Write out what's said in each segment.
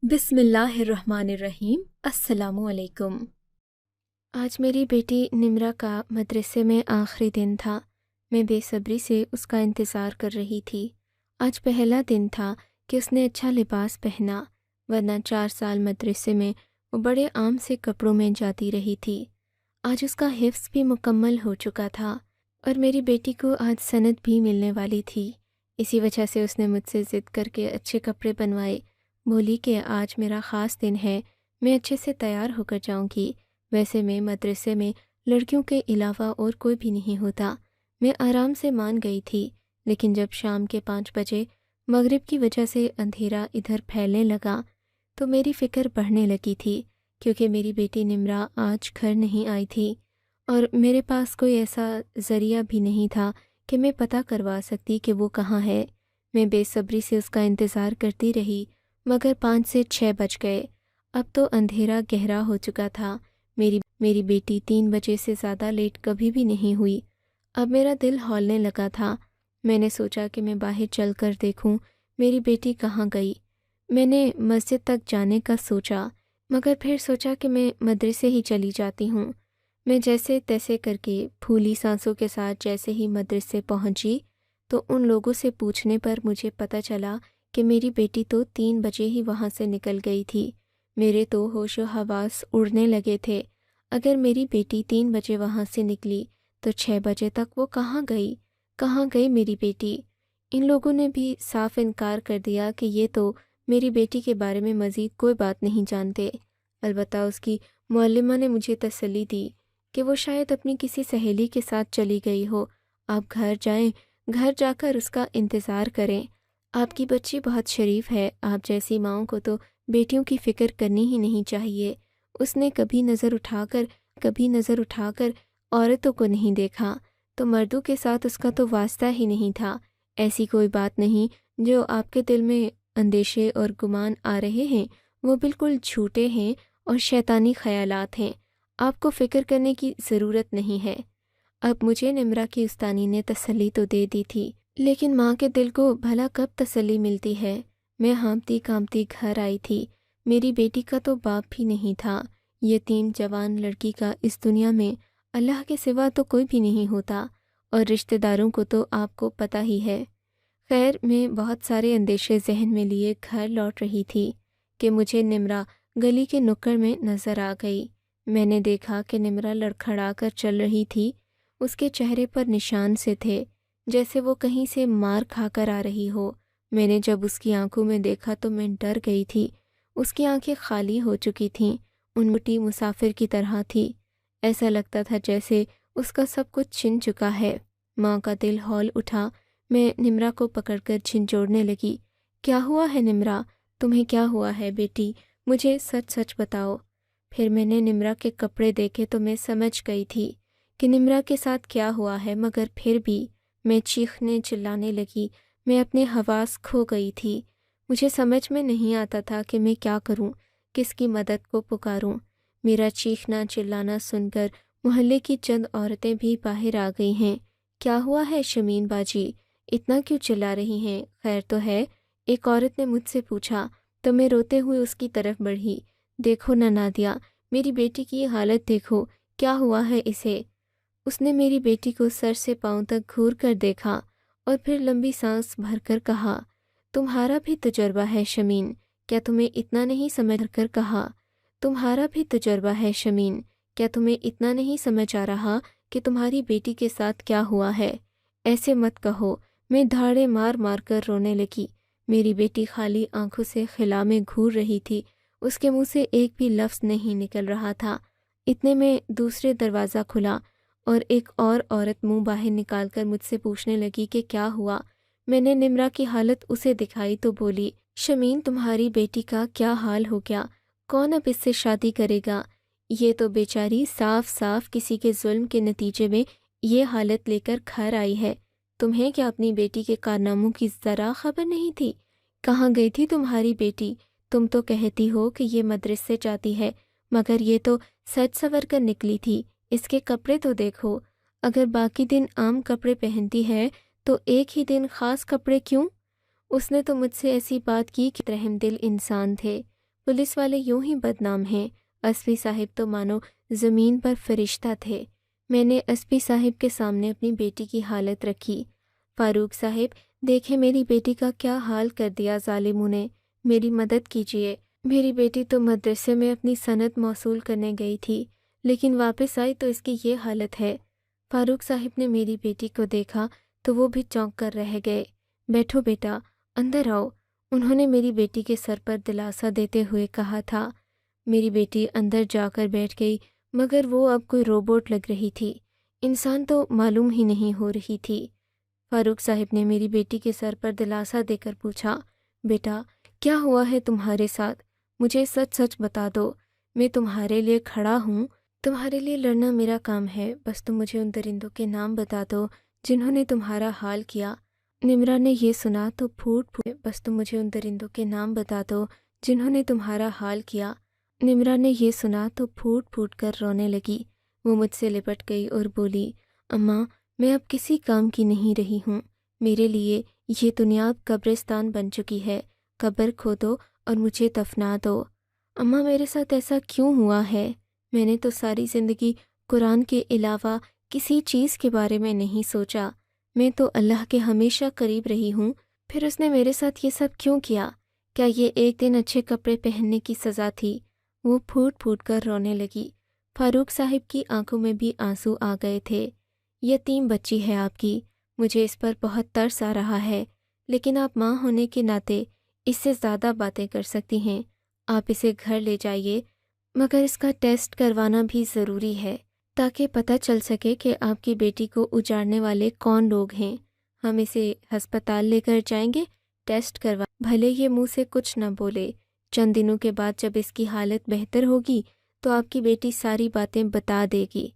بسم اللہ الرحمن الرحیم۔ السلام علیکم۔ آج میری بیٹی نمرہ کا مدرسے میں آخری دن تھا۔ میں بے صبری سے اس کا انتظار کر رہی تھی۔ آج پہلا دن تھا کہ اس نے اچھا لباس پہنا، ورنہ 4 سال مدرسے میں وہ بڑے عام سے کپڑوں میں جاتی رہی تھی۔ آج اس کا حفظ بھی مکمل ہو چکا تھا اور میری بیٹی کو آج سند بھی ملنے والی تھی۔ اسی وجہ سے اس نے مجھ سے ضد کر کے اچھے کپڑے بنوائے۔ بولی کہ آج میرا خاص دن ہے، میں اچھے سے تیار ہو کر جاؤں گی۔ ویسے میں مدرسے میں لڑکیوں کے علاوہ اور کوئی بھی نہیں ہوتا۔ میں آرام سے مان گئی تھی، لیکن جب شام کے 5 بجے مغرب کی وجہ سے اندھیرا ادھر پھیلنے لگا تو میری فکر بڑھنے لگی تھی، کیونکہ میری بیٹی نمرہ آج گھر نہیں آئی تھی اور میرے پاس کوئی ایسا ذریعہ بھی نہیں تھا کہ میں پتہ کروا سکتی کہ وہ کہاں ہے۔ میں بے صبری سے اس کا انتظار کرتی رہی، مگر 5 سے 6 بج گئے۔ اب تو اندھیرا گہرا ہو چکا تھا۔ میری بیٹی 3 بجے سے زیادہ لیٹ کبھی بھی نہیں ہوئی۔ اب میرا دل ہولنے لگا تھا۔ میں نے سوچا کہ میں باہر چل کر دیکھوں میری بیٹی کہاں گئی۔ میں نے مسجد تک جانے کا سوچا، مگر پھر سوچا کہ میں مدرسے ہی چلی جاتی ہوں۔ میں جیسے تیسے کر کے پھولی سانسوں کے ساتھ جیسے ہی مدرسے پہنچی تو ان لوگوں سے پوچھنے پر مجھے پتہ چلا کہ میری بیٹی تو 3 بجے ہی وہاں سے نکل گئی تھی۔ میرے تو ہوش و حواس اڑنے لگے تھے۔ اگر میری بیٹی 3 بجے وہاں سے نکلی تو 6 بجے تک وہ کہاں گئی میری بیٹی؟ ان لوگوں نے بھی صاف انکار کر دیا کہ یہ تو میری بیٹی کے بارے میں مزید کوئی بات نہیں جانتے۔ البتہ اس کی معلمہ نے مجھے تسلی دی کہ وہ شاید اپنی کسی سہیلی کے ساتھ چلی گئی ہو۔ آپ گھر جائیں، گھر جا کر اس کا انتظار کریں۔ آپ کی بچی بہت شریف ہے، آپ جیسی ماؤں کو تو بیٹیوں کی فکر کرنی ہی نہیں چاہیے۔ اس نے کبھی نظر اٹھا کر عورتوں کو نہیں دیکھا، تو مردوں کے ساتھ اس کا تو واسطہ ہی نہیں تھا۔ ایسی کوئی بات نہیں جو آپ کے دل میں اندیشے اور گمان آ رہے ہیں، وہ بالکل جھوٹے ہیں اور شیطانی خیالات ہیں۔ آپ کو فکر کرنے کی ضرورت نہیں ہے۔ اب مجھے نمرہ کی استانی نے تسلی تو دے دی تھی، لیکن ماں کے دل کو بھلا کب تسلی ملتی ہے۔ میں ہامتی کامتی گھر آئی تھی۔ میری بیٹی کا تو باپ بھی نہیں تھا۔ یتیم جوان لڑکی کا اس دنیا میں اللہ کے سوا تو کوئی بھی نہیں ہوتا، اور رشتہ داروں کو تو آپ کو پتہ ہی ہے۔ خیر، میں بہت سارے اندیشے ذہن میں لیے گھر لوٹ رہی تھی کہ مجھے نمرہ گلی کے نکڑ میں نظر آ گئی۔ میں نے دیکھا کہ نمرہ لڑکھڑا کر چل رہی تھی۔ اس کے چہرے پر نشان سے تھے، جیسے وہ کہیں سے مار کھا کر آ رہی ہو۔ میں نے جب اس کی آنکھوں میں دیکھا تو میں ڈر گئی تھی۔ اس کی آنکھیں خالی ہو چکی تھیں، ان مٹی مسافر کی طرح تھی۔ ایسا لگتا تھا جیسے اس کا سب کچھ چھن چکا ہے۔ ماں کا دل ہول اٹھا۔ میں نمرہ کو پکڑ کر جھنجھوڑنے لگی۔ کیا ہوا ہے نمرہ؟ تمہیں کیا ہوا ہے بیٹی؟ مجھے سچ سچ بتاؤ۔ پھر میں نے نمرہ کے کپڑے دیکھے تو میں سمجھ گئی تھی کہ نمرہ کے ساتھ کیا ہوا ہے، مگر پھر بھی میں چیخنے چلانے لگی۔ میں اپنے حواس کھو گئی تھی۔ مجھے سمجھ میں نہیں آتا تھا کہ میں کیا کروں، کس کی مدد کو پکاروں۔ میرا چیخنا چلانا سن کر محلے کی چند عورتیں بھی باہر آ گئی ہیں۔ کیا ہوا ہے شمین باجی؟ اتنا کیوں چلا رہی ہیں؟ خیر تو ہے؟ ایک عورت نے مجھ سے پوچھا تو میں روتے ہوئے اس کی طرف بڑھی۔ دیکھو نا نادیہ، میری بیٹی کی حالت دیکھو، کیا ہوا ہے اسے؟ اس نے میری بیٹی کو سر سے پاؤں تک گھور کر دیکھا اور پھر لمبی سانس بھر کر کہا، تمہارا بھی تجربہ ہے شمین، کیا تمہیں اتنا نہیں سمجھ آ رہا کہ تمہاری بیٹی کے ساتھ کیا ہوا ہے؟ ایسے مت کہو۔ میں دھاڑے مار مار کر رونے لگی۔ میری بیٹی خالی آنکھوں سے خلا میں گھور رہی تھی، اس کے منہ سے ایک بھی لفظ نہیں نکل رہا تھا۔ اتنے میں دوسرے دروازہ کھلا اور ایک اور عورت منہ باہر نکال کر مجھ سے پوچھنے لگی کہ کیا ہوا۔ میں نے نمرہ کی حالت اسے دکھائی تو بولی، شمین تمہاری بیٹی کا کیا حال ہو گیا؟ کون اب اس سے شادی کرے گا؟ یہ تو بیچاری صاف صاف کسی کے ظلم کے نتیجے میں یہ حالت لے کر گھر آئی ہے۔ تمہیں کیا اپنی بیٹی کے کارناموں کی ذرا خبر نہیں تھی؟ کہاں گئی تھی تمہاری بیٹی؟ تم تو کہتی ہو کہ یہ مدرسے جاتی ہے، مگر یہ تو سج سور کر نکلی تھی۔ اس کے کپڑے تو دیکھو۔ اگر باقی دن عام کپڑے پہنتی ہے تو ایک ہی دن خاص کپڑے کیوں؟ اس نے تو مجھ سے ایسی بات کی کہ رحم دل انسان تھے۔ پولیس والے یوں ہی بدنام ہیں۔ ایس پی صاحب تو مانو زمین پر فرشتہ تھے۔ میں نے ایس پی صاحب کے سامنے اپنی بیٹی کی حالت رکھی۔ فاروق صاحب، دیکھیں میری بیٹی کا کیا حال کر دیا ظالموں نے، میری مدد کیجیے۔ میری بیٹی تو مدرسے میں اپنی سند موصول کرنے گئی تھی، لیکن واپس آئی تو اس کی یہ حالت ہے۔ فاروق صاحب نے میری بیٹی کو دیکھا تو وہ بھی چونک کر رہ گئے۔ بیٹھو بیٹا، اندر آؤ، انہوں نے میری بیٹی کے سر پر دلاسا دیتے ہوئے کہا تھا۔ میری بیٹی اندر جا کر بیٹھ گئی، مگر وہ اب کوئی روبوٹ لگ رہی تھی، انسان تو معلوم ہی نہیں ہو رہی تھی۔ فاروق صاحب نے میری بیٹی کے سر پر دلاسا دے کر پوچھا، بیٹا کیا ہوا ہے تمہارے ساتھ؟ مجھے سچ سچ بتا دو، میں تمہارے لیے کھڑا ہوں، تمہارے لیے لڑنا میرا کام ہے، بس تم مجھے ان درندوں کے نام بتا دو جنہوں نے تمہارا حال کیا۔ نمرا نے یہ سنا تو بس تم مجھے ان درندوں کے نام بتا دو جنہوں نے تمہارا حال کیا۔ نمرا نے یہ سنا تو پھوٹ پھوٹ کر رونے لگی۔ وہ مجھ سے لپٹ گئی اور بولی، اماں میں اب کسی کام کی نہیں رہی ہوں، میرے لیے یہ دنیا اب قبرستان بن چکی ہے، قبر کھودو اور مجھے دفنا دو۔ اماں میرے ساتھ ایسا کیوں ہوا ہے؟ میں نے تو ساری زندگی قرآن کے علاوہ کسی چیز کے بارے میں نہیں سوچا، میں تو اللہ کے ہمیشہ قریب رہی ہوں، پھر اس نے میرے ساتھ یہ سب کیوں کیا؟ کیا یہ ایک دن اچھے کپڑے پہننے کی سزا تھی؟ وہ پھوٹ پھوٹ کر رونے لگی۔ فاروق صاحب کی آنکھوں میں بھی آنسو آ گئے تھے۔ یتیم بچی ہے آپ کی، مجھے اس پر بہت ترس آ رہا ہے، لیکن آپ ماں ہونے کے ناطے اس سے زیادہ باتیں کر سکتی ہیں۔ آپ اسے گھر لے جائیے، مگر اس کا ٹیسٹ کروانا بھی ضروری ہے تاکہ پتہ چل سکے کہ آپ کی بیٹی کو اجاڑنے والے کون لوگ ہیں۔ ہم اسے ہسپتال لے کر جائیں گے، ٹیسٹ کروا، بھلے یہ منہ سے کچھ نہ بولے، چند دنوں کے بعد جب اس کی حالت بہتر ہوگی تو آپ کی بیٹی ساری باتیں بتا دے گی،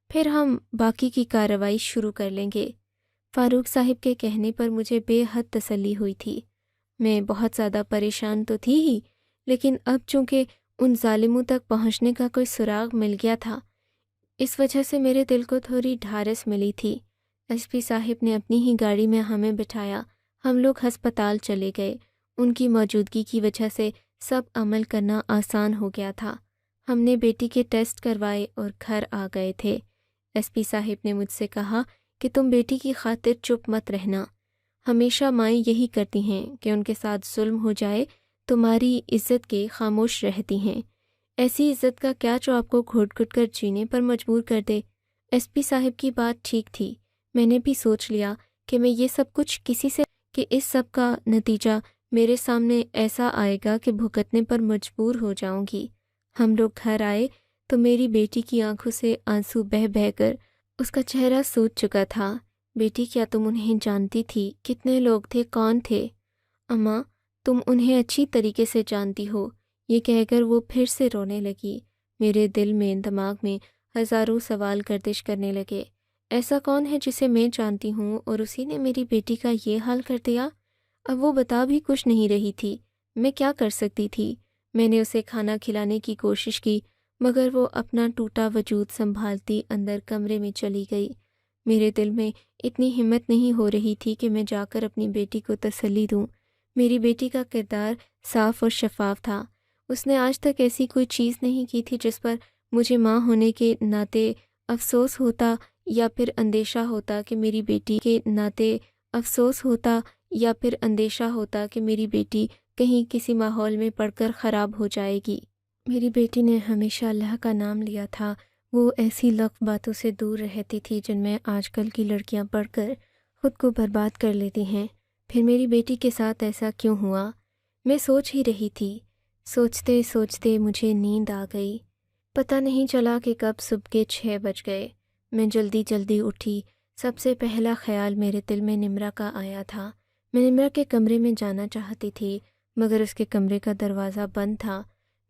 پھر ہم باقی کی کارروائی شروع کر لیں گے۔ فاروق صاحب کے کہنے پر مجھے بے حد تسلی ہوئی تھی۔ میں بہت زیادہ پریشان تو تھی ہی، لیکن اب چونکہ ان ظالموں تک پہنچنے کا کوئی سراغ مل گیا تھا، اس وجہ سے میرے دل کو تھوڑی ڈھارس ملی تھی۔ ایس پی صاحب نے اپنی ہی گاڑی میں ہمیں بٹھایا، ہم لوگ ہسپتال چلے گئے۔ ان کی موجودگی کی وجہ سے سب عمل کرنا آسان ہو گیا تھا۔ ہم نے بیٹی کے ٹیسٹ کروائے اور گھر آ گئے تھے۔ ایس پی صاحب نے مجھ سے کہا کہ تم بیٹی کی خاطر چپ مت رہنا، ہمیشہ مائیں یہی کرتی ہیں کہ ان کے ساتھ ظلم ہو جائے تمہاری عزت کے خاموش رہتی ہیں، ایسی عزت کا کیا جو آپ کو گھٹ گھٹ کر جینے پر مجبور کر دے۔ ایس پی صاحب کی بات ٹھیک تھی، میں نے بھی سوچ لیا کہ میں یہ سب کچھ کسی سے کہ اس سب کا نتیجہ میرے سامنے ایسا آئے گا کہ بھگتنے پر مجبور ہو جاؤں گی۔ ہم لوگ گھر آئے تو میری بیٹی کی آنکھوں سے آنسو بہہ بہہ کر اس کا چہرہ سوج چکا تھا۔ بیٹی کیا تم انہیں جانتی تھی؟ کتنے لوگ تھے؟ کون تھے؟ اماں تم انہیں اچھی طریقے سے جانتی ہو، یہ کہہ کر وہ پھر سے رونے لگی۔ میرے دل میں دماغ میں ہزاروں سوال گردش کرنے لگے۔ ایسا کون ہے جسے میں جانتی ہوں اور اسی نے میری بیٹی کا یہ حال کر دیا؟ اب وہ بتا بھی کچھ نہیں رہی تھی، میں کیا کر سکتی تھی؟ میں نے اسے کھانا کھلانے کی کوشش کی، مگر وہ اپنا ٹوٹا وجود سنبھالتی اندر کمرے میں چلی گئی۔ میرے دل میں اتنی ہمت نہیں ہو رہی تھی کہ میں جا کر اپنی بیٹی کو تسلی دوں۔ میری بیٹی کا کردار صاف اور شفاف تھا، اس نے آج تک ایسی کوئی چیز نہیں کی تھی جس پر مجھے ماں ہونے کے ناطے افسوس ہوتا یا پھر اندیشہ ہوتا کہ میری بیٹی کے ناطے افسوس ہوتا یا پھر اندیشہ ہوتا کہ میری بیٹی کہیں کسی ماحول میں پڑھ کر خراب ہو جائے گی۔ میری بیٹی نے ہمیشہ اللہ کا نام لیا تھا، وہ ایسی لغو باتوں سے دور رہتی تھی جن میں آج کل کی لڑکیاں پڑھ کر خود کو برباد کر لیتی ہیں۔ پھر میری بیٹی کے ساتھ ایسا کیوں ہوا؟ میں سوچ ہی رہی تھی، سوچتے سوچتے مجھے نیند آ گئی۔ پتہ نہیں چلا کہ کب صبح کے 6 بج گئے۔ میں جلدی جلدی اٹھی۔ سب سے پہلا خیال میرے دل میں نمرا کا آیا تھا۔ میں نمرا کے کمرے میں جانا چاہتی تھی، مگر اس کے کمرے کا دروازہ بند تھا۔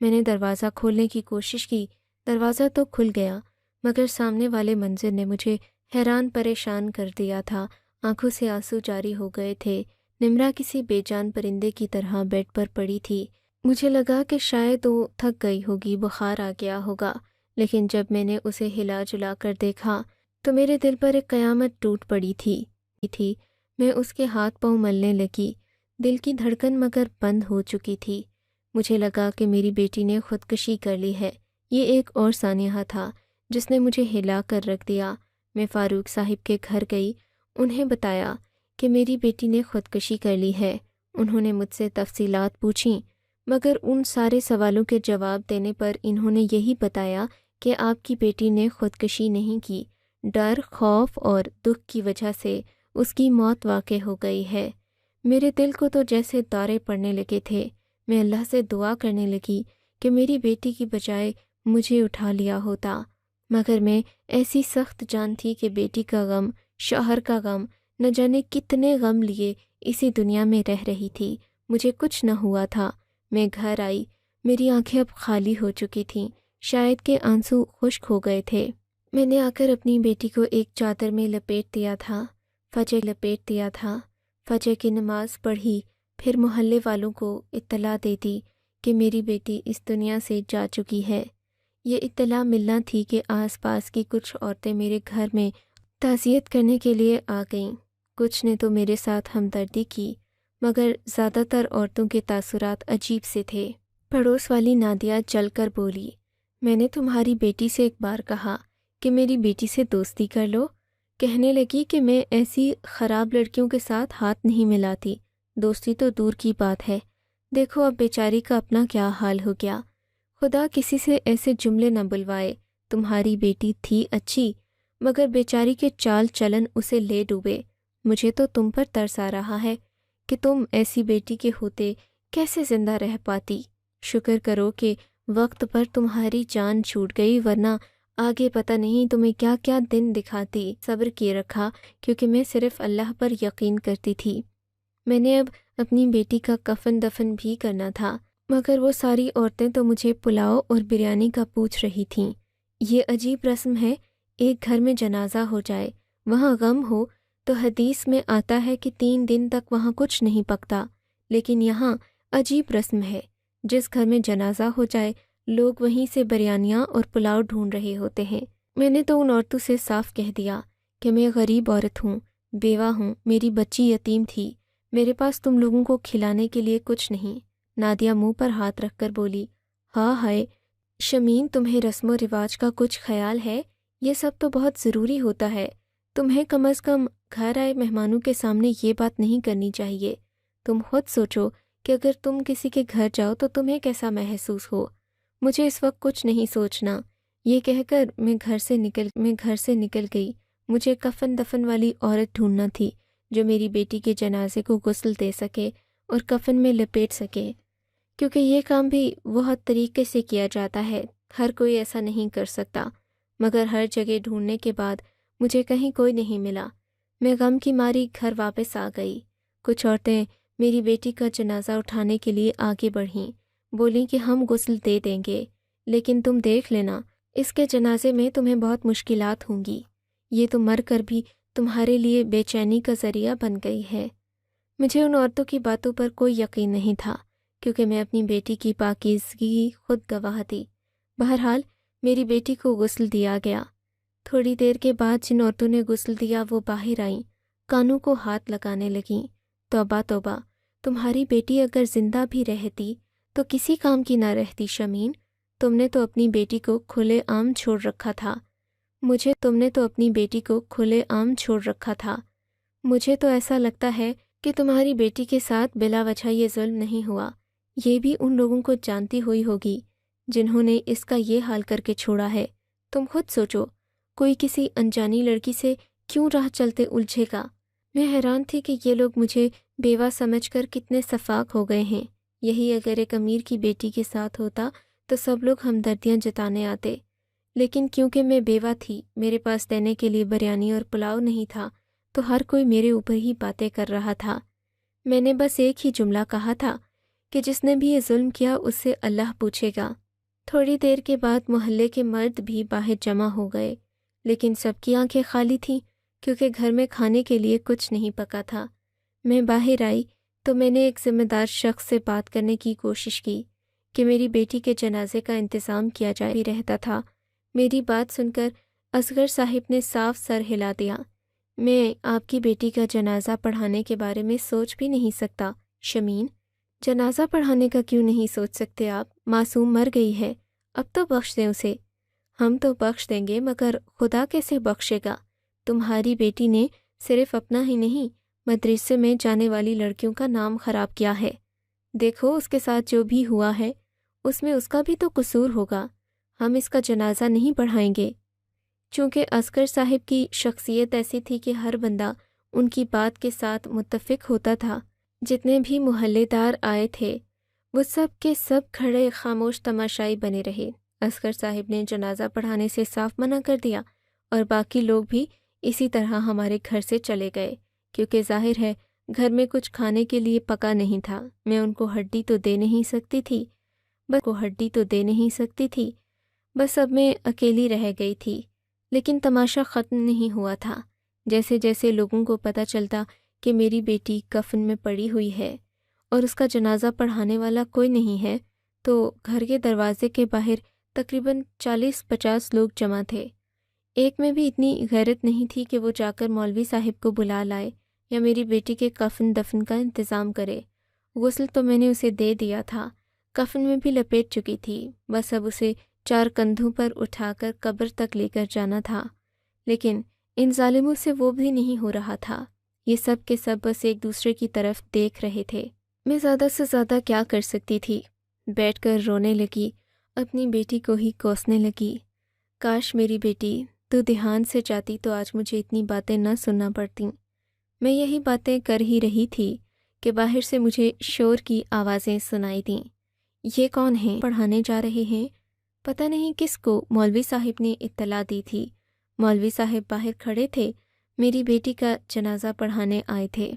میں نے دروازہ کھولنے کی کوشش کی، دروازہ تو کھل گیا، مگر سامنے والے منظر نے مجھے حیران پریشان کر دیا تھا۔ آنکھوں سے آنسو جاری ہو گئے تھے۔ نمرا کسی بے جان پرندے کی طرح بیڈ پر پڑی تھی۔ مجھے لگا کہ شاید وہ تھک گئی ہوگی، بخار آ گیا ہوگا، لیکن جب میں نے اسے ہلا جلا کر دیکھا تو میرے دل پر ایک قیامت ٹوٹ پڑی تھی۔ میں اس کے ہاتھ پاؤں ملنے لگی، دل کی دھڑکن مگر بند ہو چکی تھی۔ مجھے لگا کہ میری بیٹی نے خودکشی کر لی ہے۔ یہ ایک اور سانحہ تھا جس نے مجھے ہلا کر رکھ دیا۔ میں فاروق صاحب کے گھر گئی، انہیں بتایا کہ میری بیٹی نے خودکشی کر لی ہے۔ انہوں نے مجھ سے تفصیلات پوچھیں، مگر ان سارے سوالوں کے جواب دینے پر انہوں نے یہی بتایا کہ آپ کی بیٹی نے خودکشی نہیں کی، ڈر، خوف اور دکھ کی وجہ سے اس کی موت واقع ہو گئی ہے۔ میرے دل کو تو جیسے دورے پڑنے لگے تھے۔ میں اللہ سے دعا کرنے لگی کہ میری بیٹی کی بجائے مجھے اٹھا لیا ہوتا، مگر میں ایسی سخت جان تھی کہ بیٹی کا غم، شوہر کا غم، نہ جانے کتنے غم لیے اسی دنیا میں رہ رہی تھی۔ مجھے کچھ نہ ہوا تھا۔ میں گھر آئی، میری آنکھیں اب خالی ہو چکی تھیں، شاید کہ آنسو خشک ہو گئے تھے۔ میں نے آ کر اپنی بیٹی کو ایک چادر میں لپیٹ دیا تھا، فجر کی نماز پڑھی، پھر محلے والوں کو اطلاع دے دی کہ میری بیٹی اس دنیا سے جا چکی ہے۔ یہ اطلاع ملنا تھی کہ آس پاس کی کچھ عورتیں میرے گھر میں تعزیت کرنے کے لیے آ گئیں۔ کچھ نے تو میرے ساتھ ہمدردی کی، مگر زیادہ تر عورتوں کے تاثرات عجیب سے تھے۔ پڑوس والی نادیہ چل کر بولی، میں نے تمہاری بیٹی سے ایک بار کہا کہ میری بیٹی سے دوستی کر لو۔ کہنے لگی کہ میں ایسی خراب لڑکیوں کے ساتھ ہاتھ نہیں ملاتی، دوستی تو دور کی بات ہے۔ دیکھو اب بیچاری کا اپنا کیا حال ہو گیا۔ خدا کسی سے ایسے جملے نہ بلوائے۔ تمہاری بیٹی تھی اچھی، مگر بیچاری کے چال چلن اسے لے ڈوبے۔ مجھے تو تم پر ترس آ رہا ہے کہ تم ایسی بیٹی کے ہوتے کیسے زندہ رہ پاتی۔ شکر کرو کہ وقت پر تمہاری جان چھوٹ گئی، ورنہ آگے پتہ نہیں تمہیں کیا کیا دن دکھاتی۔ صبر کیے رکھا کیونکہ میں صرف اللہ پر یقین کرتی تھی۔ میں نے اب اپنی بیٹی کا کفن دفن بھی کرنا تھا، مگر وہ ساری عورتیں تو مجھے پلاؤ اور بریانی کا پوچھ رہی تھیں۔ یہ عجیب رسم ہے، ایک گھر میں جنازہ ہو جائے، وہاں غم ہو تو حدیث میں آتا ہے کہ 3 دن تک وہاں کچھ نہیں پکتا، لیکن یہاں عجیب رسم ہے، جس گھر میں جنازہ ہو جائے لوگ وہیں سے بریانیاں اور پلاؤ ڈھونڈ رہے ہوتے ہیں۔ میں نے تو ان عورتوں سے صاف کہہ دیا کہ میں غریب عورت ہوں، بیوہ ہوں، میری بچی یتیم تھی، میرے پاس تم لوگوں کو کھلانے کے لیے کچھ نہیں۔ نادیہ منہ پر ہاتھ رکھ کر بولی، ہاں ہائے شمین، تمہیں رسم و رواج کا کچھ خیال ہے؟ یہ سب تو بہت ضروری ہوتا ہے۔ تمہیں کم از کم گھر آئے مہمانوں کے سامنے یہ بات نہیں کرنی چاہیے۔ تم خود سوچو کہ اگر تم کسی کے گھر جاؤ تو تمہیں کیسا محسوس ہو۔ مجھے اس وقت کچھ نہیں سوچنا۔ یہ کہہ کر میں گھر سے نکل گئی۔ مجھے کفن دفن والی عورت ڈھونڈنا تھی جو میری بیٹی کے جنازے کو غسل دے سکے اور کفن میں لپیٹ سکے، کیونکہ یہ کام بھی بہت طریقے سے کیا جاتا ہے، ہر کوئی ایسا نہیں کر سکتا۔ مگر ہر جگہ ڈھونڈنے کے بعد مجھے کہیں کوئی نہیں ملا۔ میں غم کی ماری گھر واپس آ گئی۔ کچھ عورتیں میری بیٹی کا جنازہ اٹھانے کے لیے آگے بڑھیں، بولیں کہ ہم غسل دے دیں گے، لیکن تم دیکھ لینا، اس کے جنازے میں تمہیں بہت مشکلات ہوں گی، یہ تو مر کر بھی تمہارے لیے بے چینی کا ذریعہ بن گئی ہے۔ مجھے ان عورتوں کی باتوں پر کوئی یقین نہیں تھا، کیونکہ میں اپنی بیٹی کی پاکیزگی خود گواہ تھی۔ بہرحال میری بیٹی کو غسل دیا گیا۔ تھوڑی دیر کے بعد جن عورتوں نے غسل دیا وہ باہر آئیں، کانوں کو ہاتھ لگانے لگیں، توبہ توبہ، تمہاری بیٹی اگر زندہ بھی رہتی تو کسی کام کی نہ رہتی شمین، تم نے تو اپنی بیٹی کو کھلے عام چھوڑ رکھا تھا۔ مجھے تو ایسا لگتا ہے کہ تمہاری بیٹی کے ساتھ بلا وجہ یہ ظلم نہیں ہوا، یہ بھی ان لوگوں کو جانتی ہوئی ہوگی جنہوں نے اس کا یہ حال کر کے چھوڑا ہے۔ تم خود سوچو، کوئی کسی انجانی لڑکی سے کیوں راہ چلتے الجھے گا؟ میں حیران تھی کہ یہ لوگ مجھے بیوہ سمجھ کر کتنے شفاق ہو گئے ہیں۔ یہی اگر ایک امیر کی بیٹی کے ساتھ ہوتا تو سب لوگ ہمدردیاں جتانے آتے، لیکن کیونکہ میں بیوہ تھی، میرے پاس دینے کے لیے بریانی اور پلاؤ نہیں تھا، تو ہر کوئی میرے اوپر ہی باتیں کر رہا تھا۔ میں نے بس ایک ہی جملہ کہا تھا کہ جس نے بھی یہ ظلم کیا اس سے اللہ پوچھے گا۔ تھوڑی دیر کے بعد محلے کے مرد بھی باہر جمع ہو گئے، لیکن سب کی آنکھیں خالی تھیں کیونکہ گھر میں کھانے کے لیے کچھ نہیں پکا تھا۔ میں باہر آئی تو میں نے ایک ذمہ دار شخص سے بات کرنے کی کوشش کی کہ میری بیٹی کے جنازے کا انتظام کیا جائے بھی رہتا تھا۔ میری بات سن کر اصغر صاحب نے صاف سر ہلا دیا۔ میں آپ کی بیٹی کا جنازہ پڑھانے کے بارے میں سوچ بھی نہیں سکتا شمین، جنازہ پڑھانے کا کیوں نہیں سوچ سکتے آپ؟ معصوم مر گئی ہے، اب تو بخش دیں اسے۔ ہم تو بخش دیں گے مگر خدا کیسے بخشے گا؟ تمہاری بیٹی نے صرف اپنا ہی نہیں مدرسے میں جانے والی لڑکیوں کا نام خراب کیا ہے۔ دیکھو اس کے ساتھ جو بھی ہوا ہے اس میں اس کا بھی تو قصور ہوگا۔ ہم اس کا جنازہ نہیں پڑھائیں گے۔ چونکہ اصغر صاحب کی شخصیت ایسی تھی کہ ہر بندہ ان کی بات کے ساتھ متفق ہوتا تھا۔ جتنے بھی محلے دار آئے تھے وہ سب کے سب کھڑے خاموش تماشائی بنے رہے۔ اصغر صاحب نے جنازہ پڑھانے سے صاف منع کر دیا اور باقی لوگ بھی اسی طرح ہمارے گھر سے چلے گئے، کیونکہ ظاہر ہے گھر میں کچھ کھانے کے لیے پکا نہیں تھا۔ میں ان کو ہڈی تو دے نہیں سکتی تھی، بس اب میں اکیلی رہ گئی تھی۔ لیکن تماشا ختم نہیں ہوا تھا۔ جیسے جیسے لوگوں کو پتہ چلتا کہ میری بیٹی کفن میں پڑی ہوئی ہے اور اس کا جنازہ پڑھانے والا کوئی نہیں ہے، تو گھر کے دروازے کے باہر تقریباً 40-50 لوگ جمع تھے۔ ایک میں بھی اتنی غیرت نہیں تھی کہ وہ جا کر مولوی صاحب کو بلا لائے یا میری بیٹی کے کفن دفن کا انتظام کرے۔ غسل تو میں نے اسے دے دیا تھا، کفن میں بھی لپیٹ چکی تھی، بس اب اسے 4 کندھوں پر اٹھا کر قبر تک لے کر جانا تھا۔ لیکن ان ظالموں سے وہ بھی نہیں ہو رہا تھا۔ یہ سب کے سب بس ایک دوسرے کی طرف دیکھ رہے تھے۔ میں زیادہ سے زیادہ کیا کر سکتی تھی؟ بیٹھ کر رونے لگی، اپنی بیٹی کو ہی کوسنے لگی۔ کاش میری بیٹی تو دھیان سے جاتی تو آج مجھے اتنی باتیں نہ سننا پڑتیں۔ میں یہی باتیں کر ہی رہی تھی کہ باہر سے مجھے شور کی آوازیں سنائی دیں۔ یہ کون ہیں؟ پڑھانے جا رہے ہیں؟ پتہ نہیں کس کو مولوی صاحب نے اطلاع دی تھی۔ مولوی صاحب باہر کھڑے تھے، میری بیٹی کا جنازہ پڑھانے آئے تھے۔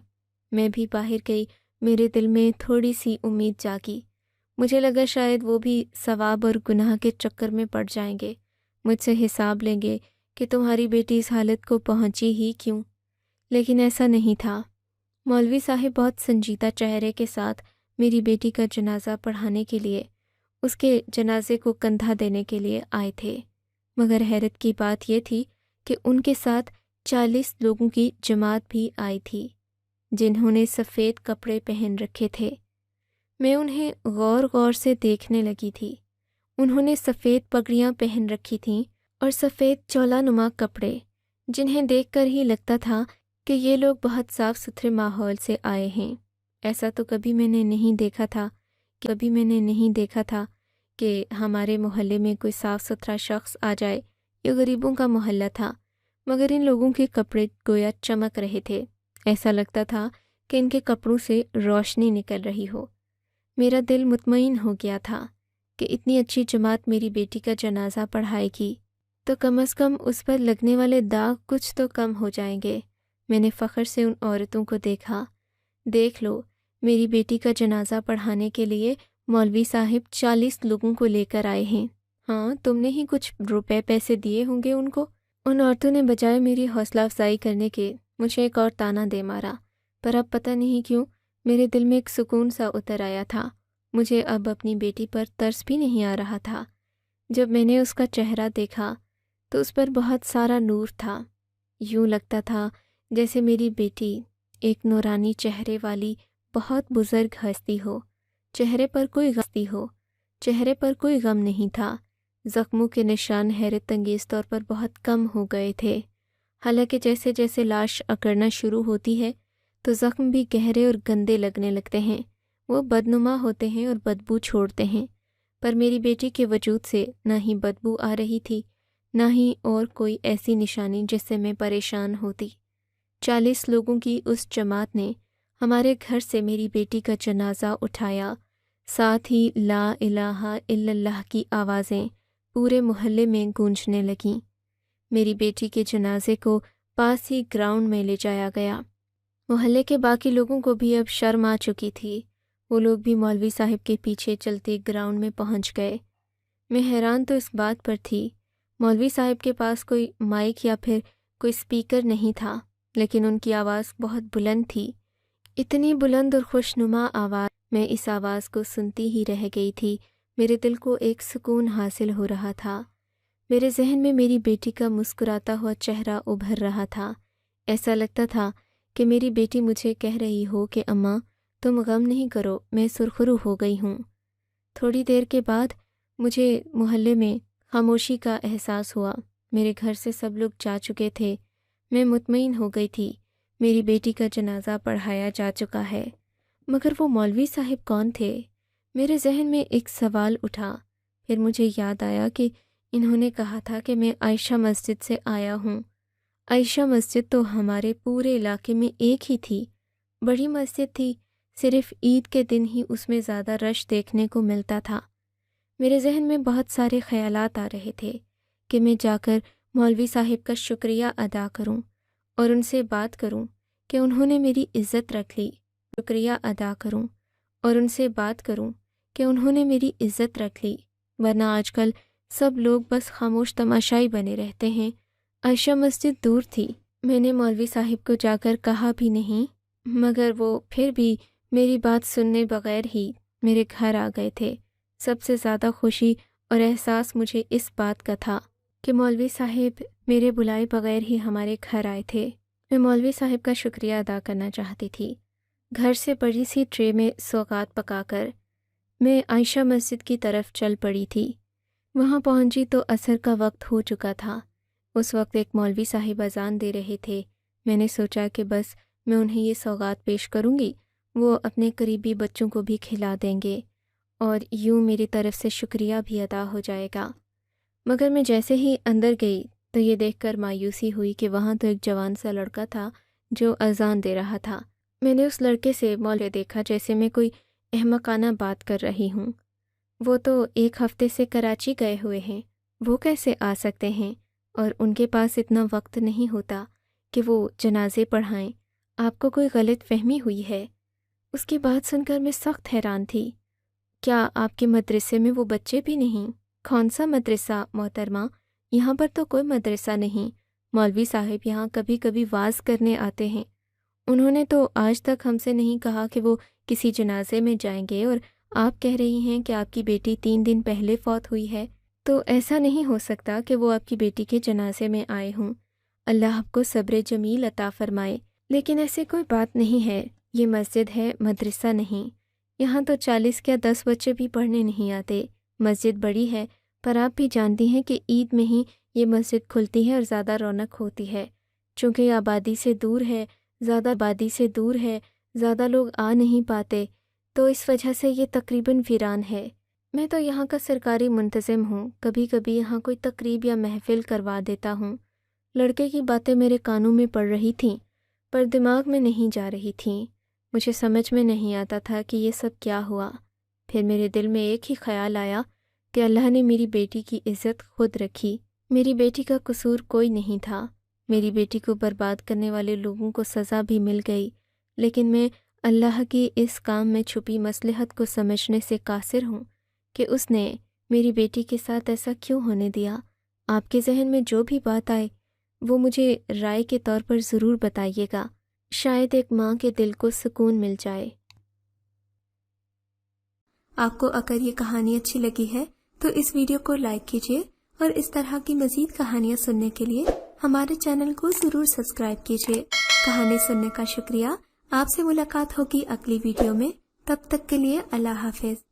میں بھی باہر گئی، میرے دل میں تھوڑی سی امید جاگی۔ مجھے لگا شاید وہ بھی ثواب اور گناہ کے چکر میں پڑ جائیں گے، مجھ سے حساب لیں گے کہ تمہاری بیٹی اس حالت کو پہنچی ہی کیوں۔ لیکن ایسا نہیں تھا۔ مولوی صاحب بہت سنجیدہ چہرے کے ساتھ میری بیٹی کا جنازہ پڑھانے کے لیے، اس کے جنازے کو کندھا دینے کے لیے آئے تھے۔ مگر حیرت کی بات یہ تھی کہ ان کے ساتھ 40 لوگوں کی جماعت بھی آئی تھی، جنہوں نے سفید کپڑے پہن رکھے تھے۔ میں انہیں غور غور سے دیکھنے لگی تھی۔ انہوں نے سفید پگڑیاں پہن رکھی تھیں اور سفید چولا نما کپڑے، جنہیں دیکھ کر ہی لگتا تھا کہ یہ لوگ بہت صاف ستھرے ماحول سے آئے ہیں۔ ایسا تو کبھی میں نے نہیں دیکھا تھا کہ ہمارے محلے میں کوئی صاف ستھرا شخص آ جائے۔ یہ غریبوں کا محلہ تھا، مگر ان لوگوں کے کپڑے گویا چمک رہے تھے۔ ایسا لگتا تھا کہ ان کے کپڑوں سے روشنی نکل رہی ہو۔ میرا دل مطمئن ہو گیا تھا کہ اتنی اچھی جماعت میری بیٹی کا جنازہ پڑھائے گی تو کم از کم اس پر لگنے والے داغ کچھ تو کم ہو جائیں گے۔ میں نے فخر سے ان عورتوں کو دیکھا۔ دیکھ لو، میری بیٹی کا جنازہ پڑھانے کے لیے مولوی صاحب 40 لوگوں کو لے کر آئے ہیں۔ ہاں، تم نے ہی کچھ روپے پیسے دیے ہوں گے ان کو۔ ان عورتوں نے بجائے میری حوصلہ افزائی کرنے کے مجھے ایک اور تانا دے مارا، پر اب پتہ نہیں کیوں میرے دل میں ایک سکون سا اتر آیا تھا۔ مجھے اب اپنی بیٹی پر ترس بھی نہیں آ رہا تھا۔ جب میں نے اس کا چہرہ دیکھا تو اس پر بہت سارا نور تھا۔ یوں لگتا تھا جیسے میری بیٹی ایک نورانی چہرے والی بہت بزرگ ہستی ہو۔ چہرے پر کوئی غم نہیں تھا۔ زخموں کے نشان حیرت انگیز طور پر بہت کم ہو گئے تھے۔ حالانکہ جیسے جیسے لاش اکڑنا شروع ہوتی ہے تو زخم بھی گہرے اور گندے لگنے لگتے ہیں۔ وہ بدنما ہوتے ہیں اور بدبو چھوڑتے ہیں، پر میری بیٹی کے وجود سے نہ ہی بدبو آ رہی تھی، نہ ہی اور کوئی ایسی نشانی جس سے میں پریشان ہوتی۔ 40 لوگوں کی اس جماعت نے ہمارے گھر سے میری بیٹی کا جنازہ اٹھایا، ساتھ ہی لا الہ الا اللہ کی آوازیں پورے محلے میں گونجنے لگیں۔ میری بیٹی کے جنازے کو پاس ہی گراؤنڈ میں لے جایا گیا۔ محلے کے باقی لوگوں کو بھی اب شرم آ چکی تھی۔ وہ لوگ بھی مولوی صاحب کے پیچھے چلتے گراؤنڈ میں پہنچ گئے۔ میں حیران تو اس بات پر تھی، مولوی صاحب کے پاس کوئی مائک یا پھر کوئی سپیکر نہیں تھا، لیکن ان کی آواز بہت بلند تھی، اتنی بلند اور خوشنما آواز۔ میں اس آواز کو سنتی ہی رہ گئی تھی۔ میرے دل کو ایک سکون حاصل ہو رہا تھا۔ میرے ذہن میں میری بیٹی کا مسکراتا ہوا چہرہ ابھر رہا تھا۔ ایسا لگتا تھا کہ میری بیٹی مجھے کہہ رہی ہو کہ اماں تم غم نہیں کرو، میں سرخرو ہو گئی ہوں۔ تھوڑی دیر کے بعد مجھے محلے میں خاموشی کا احساس ہوا۔ میرے گھر سے سب لوگ جا چکے تھے۔ میں مطمئن ہو گئی تھی میری بیٹی کا جنازہ پڑھایا جا چکا ہے، مگر وہ مولوی صاحب کون تھے؟ میرے ذہن میں ایک سوال اٹھا۔ پھر مجھے یاد آیا کہ انہوں نے کہا تھا کہ میں عائشہ مسجد سے آیا ہوں۔ عائشہ مسجد تو ہمارے پورے علاقے میں ایک ہی تھی، بڑی مسجد تھی، صرف عید کے دن ہی اس میں زیادہ رش دیکھنے کو ملتا تھا۔ میرے ذہن میں بہت سارے خیالات آ رہے تھے کہ میں جا کر مولوی صاحب کا شکریہ ادا کروں اور ان سے بات کروں کہ انہوں نے میری عزت رکھ لی، شکریہ ادا کروں اور ان سے بات کروں کہ انہوں نے میری عزت رکھ لی، ورنہ آج کل سب لوگ بس خاموش تماشائی بنے رہتے ہیں۔ عائشہ مسجد دور تھی، میں نے مولوی صاحب کو جا کر کہا بھی نہیں، مگر وہ پھر بھی میری بات سننے بغیر ہی میرے گھر آ گئے تھے۔ سب سے زیادہ خوشی اور احساس مجھے اس بات کا تھا کہ مولوی صاحب میرے بلائے بغیر ہی ہمارے گھر آئے تھے۔ میں مولوی صاحب کا شکریہ ادا کرنا چاہتی تھی۔ گھر سے بڑی سی ٹرے میں سوغات پکا کر میں عائشہ مسجد کی طرف چل پڑی تھی۔ وہاں پہنچی تو عصر کا وقت ہو چکا تھا۔ اس وقت ایک مولوی صاحب اذان دے رہے تھے۔ میں نے سوچا کہ بس میں انہیں یہ سوغات پیش کروں گی، وہ اپنے قریبی بچوں کو بھی کھلا دیں گے اور یوں میری طرف سے شکریہ بھی ادا ہو جائے گا۔ مگر میں جیسے ہی اندر گئی تو یہ دیکھ کر مایوسی ہوئی کہ وہاں تو ایک جوان سا لڑکا تھا جو اذان دے رہا تھا۔ میں نے اس لڑکے سے مولوی دیکھا جیسے میں کوئی احمقانہ بات کر رہی ہوں۔ وہ تو ایک ہفتے سے کراچی گئے ہوئے ہیں، وہ کیسے آ سکتے ہیں؟ اور ان کے پاس اتنا وقت نہیں ہوتا کہ وہ جنازے پڑھائیں۔ آپ کو کوئی غلط فہمی ہوئی ہے۔ اس کی بات سن کر میں سخت حیران تھی۔ کیا آپ کے مدرسے میں وہ بچے بھی نہیں؟ کون سا مدرسہ محترمہ؟ یہاں پر تو کوئی مدرسہ نہیں۔ مولوی صاحب یہاں کبھی کبھی واز کرنے آتے ہیں۔ انہوں نے تو آج تک ہم سے نہیں کہا کہ وہ کسی جنازے میں جائیں گے، اور آپ کہہ رہی ہیں کہ آپ کی بیٹی 3 دن پہلے فوت ہوئی ہے، تو ایسا نہیں ہو سکتا کہ وہ آپ کی بیٹی کے جنازے میں آئے ہوں۔ اللہ آپ کو صبر جمیل عطا فرمائے۔ لیکن ایسی کوئی بات نہیں ہے، یہ مسجد ہے، مدرسہ نہیں۔ یہاں تو 40 یا 10 بچے بھی پڑھنے نہیں آتے۔ مسجد بڑی ہے، پر آپ بھی جانتی ہیں کہ عید میں ہی یہ مسجد کھلتی ہے اور زیادہ رونق ہوتی ہے۔ چونکہ یہ آبادی سے دور ہے، زیادہ لوگ آ نہیں پاتے، تو اس وجہ سے یہ تقریباً ویران ہے۔ میں تو یہاں کا سرکاری منتظم ہوں، کبھی کبھی یہاں کوئی تقریب یا محفل کروا دیتا ہوں۔ لڑکے کی باتیں میرے کانوں میں پڑ رہی تھیں، پر دماغ میں نہیں جا رہی تھیں۔ مجھے سمجھ میں نہیں آتا تھا کہ یہ سب کیا ہوا۔ پھر میرے دل میں ایک ہی خیال آیا کہ اللہ نے میری بیٹی کی عزت خود رکھی۔ میری بیٹی کا قصور کوئی نہیں تھا۔ میری بیٹی کو برباد کرنے والے لوگوں کو سزا بھی مل گئی، لیکن میں اللہ کی اس کام میں چھپی مصلحت کو سمجھنے سے قاصر ہوں کہ اس نے میری بیٹی کے ساتھ ایسا کیوں ہونے دیا۔ آپ کے ذہن میں جو بھی بات آئے وہ مجھے رائے کے طور پر ضرور بتائیے گا، شاید ایک ماں کے دل کو سکون مل جائے۔ آپ کو اگر یہ کہانی اچھی لگی ہے تو اس ویڈیو کو لائک کیجیے، اور اس طرح کی مزید کہانیاں سننے کے لیے ہمارے چینل کو ضرور سبسکرائب کیجیے۔ کہانی سننے کا شکریہ۔ آپ سے ملاقات ہوگی اگلی ویڈیو میں، تب تک کے لیے اللہ حافظ۔